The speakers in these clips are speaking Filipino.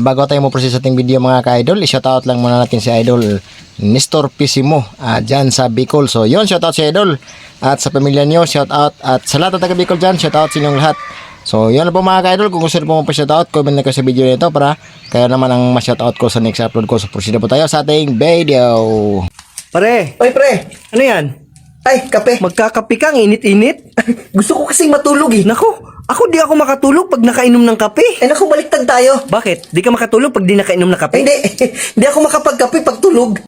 bago tayo mo proceed sa ating video mga ka-idol, i-shoutout lang muna natin si Idol Nestor Pisimo dyan sa Bicol. So yun, shoutout si Idol at sa pamilya niyo, shoutout at sa lahat ng taga Bicol dyan, shoutout sa inyong lahat. So yun na po mga ka-idol, kung gusto niyo po pa-shoutout, comment na kayo sa video nito para kayo naman ang ma-shoutout ko sa next upload ko. So proceed na po tayo sa ating video. Pare, Oy, pre. ano yan? Ay, kape. Magkakape kang init-init? Gusto ko kasing matulog eh. Naku, ako di ako makatulog pag nakainom ng kape. Eh, naku, baliktad tayo. Bakit? Di ka makatulog pag di nakainom ng kape? Hindi. Hindi ako makapagkape pag tulog.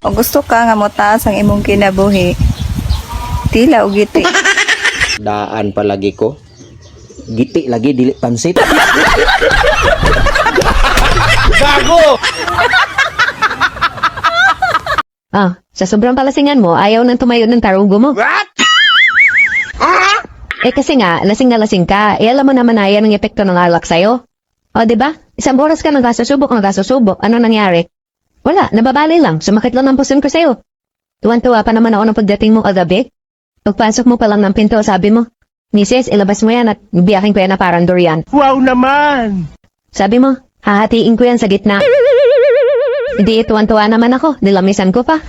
O gusto ka nga mo taas ang imong kinabuhi. Tila o giti. Daan palagi ko. Giti lagi dili pansit. Sa sobrang palasingan mo, ayaw nang tumayo ng tarugo mo. What? Kasi nga, lasing na lasing ka. Alam mo naman na yan ang epekto ng alak sa'yo. O, diba? Isang oras ka nagkasusubok. Ano nangyari? Wala, nababali lang. Sumakit lang ang puson ko sa'yo. Tuwan-tuwa pa naman ako ng pagdating mo kagabi. Pagpasok mo pa lang ng pinto, sabi mo, Misis, ilabas mo yan at biyaking ko yan na parang durian. Wow naman! Sabi mo, hahatiin ko yan sa gitna. Hindi, tuwan-tuwa naman ako. Nilamisan ko pa.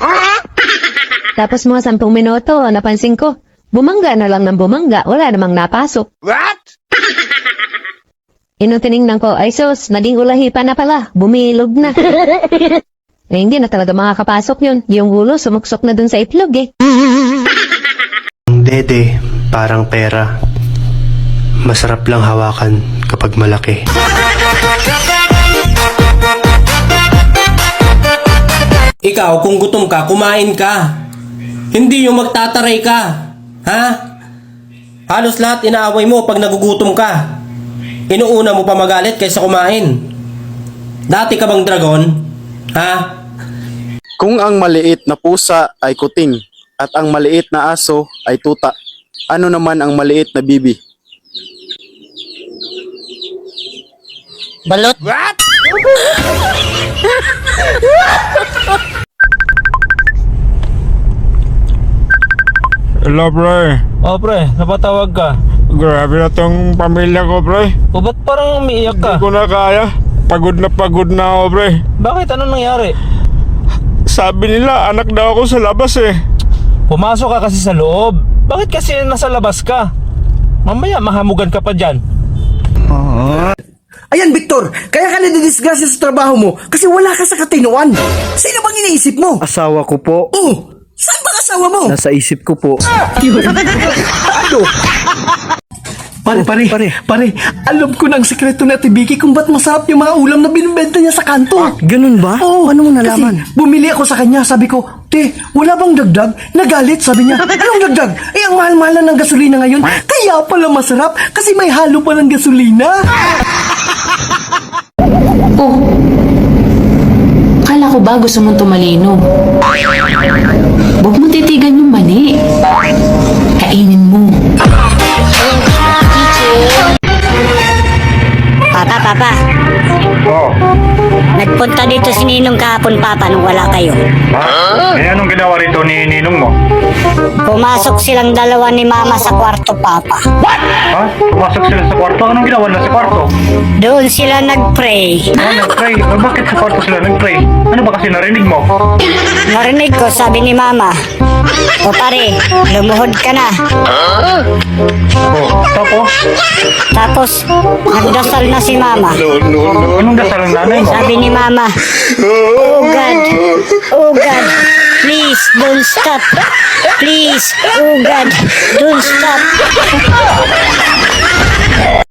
Tapos mga 10 minuto, napansin ko, bumangga na lang ng bumangga. Wala namang napasok. What? Tiningnan ko, ay sus, naging ulahi pa na pala. Bumilog na. Hindi na talaga makakapasok yun. Yung ulo, sumuksok na dun sa itlog eh. Ang dede, parang pera. Masarap lang hawakan kapag malaki. Ikaw, kung gutom ka, kumain ka. Hindi yung magtataray ka. Ha? Halos lahat inaaway mo pag nagugutom ka. Inuuna mo pa magalit kaysa kumain. Dati ka bang dragon? Ha? Kung ang maliit na pusa ay kuting at ang maliit na aso ay tuta, ano naman ang maliit na bibi? Balot! What? Hello, pre. Oh, pre, napatawag ka. Grabe na tong pamilya ko, pre. O, ba't parang umiiyak ka? Hindi ko na kaya. Pagod na ako, pre. Bakit? Anong nangyari? Sabi nila, anak daw ako sa labas eh. Pumasok ka kasi sa loob. Bakit kasi nasa labas ka? Mamaya mahamugan ka pa dyan. Ayan, Victor. Kaya ka nadidisgrasya sa trabaho mo kasi wala ka sa katinuan. Sino bang iniisip mo? Asawa ko po. Oh, saan ba asawa mo? Nasa isip ko po. Ano? Pare, alam ko na ang sekreto ni Ate Vicky kung ba't masarap yung mga ulam na binibenta niya sa kanto. Ganun ba? Oo. Paano mo nalaman? Kasi bumili ako sa kanya, sabi ko, Te, wala bang dagdag? Nagalit, sabi niya. Anong dagdag? Eh, ang mahal-mahal na ng gasolina ngayon. Kaya pala masarap kasi may halo pa ng gasolina. Oh, kala ko ba gusto mong tumalino? Huwag mo titigan yung mani. Kainin mo. Papa. Oh. Nagpunta dito si Ninong kahapon, Papa, nung wala kayo. Ha? Eh, anong ginawa rito ni Ninong mo? Pumasok silang dalawa ni Mama sa kwarto, Papa. What? Ha? Pumasok sila sa kwarto? Anong ginawa nila sa kwarto? Doon sila nag-pray. Nag-pray? Bakit sa kwarto sila nag-pray? Ano ba kasi narinig mo? Narinig ko, sabi ni Mama, o pare, lumuhod ka na. Oh, tapos? Tapos, nagdasal na si Mama. Anong dasal ng nanay mo? Sabi ni Mama, oh God, please don't stop. Please, oh God, don't stop.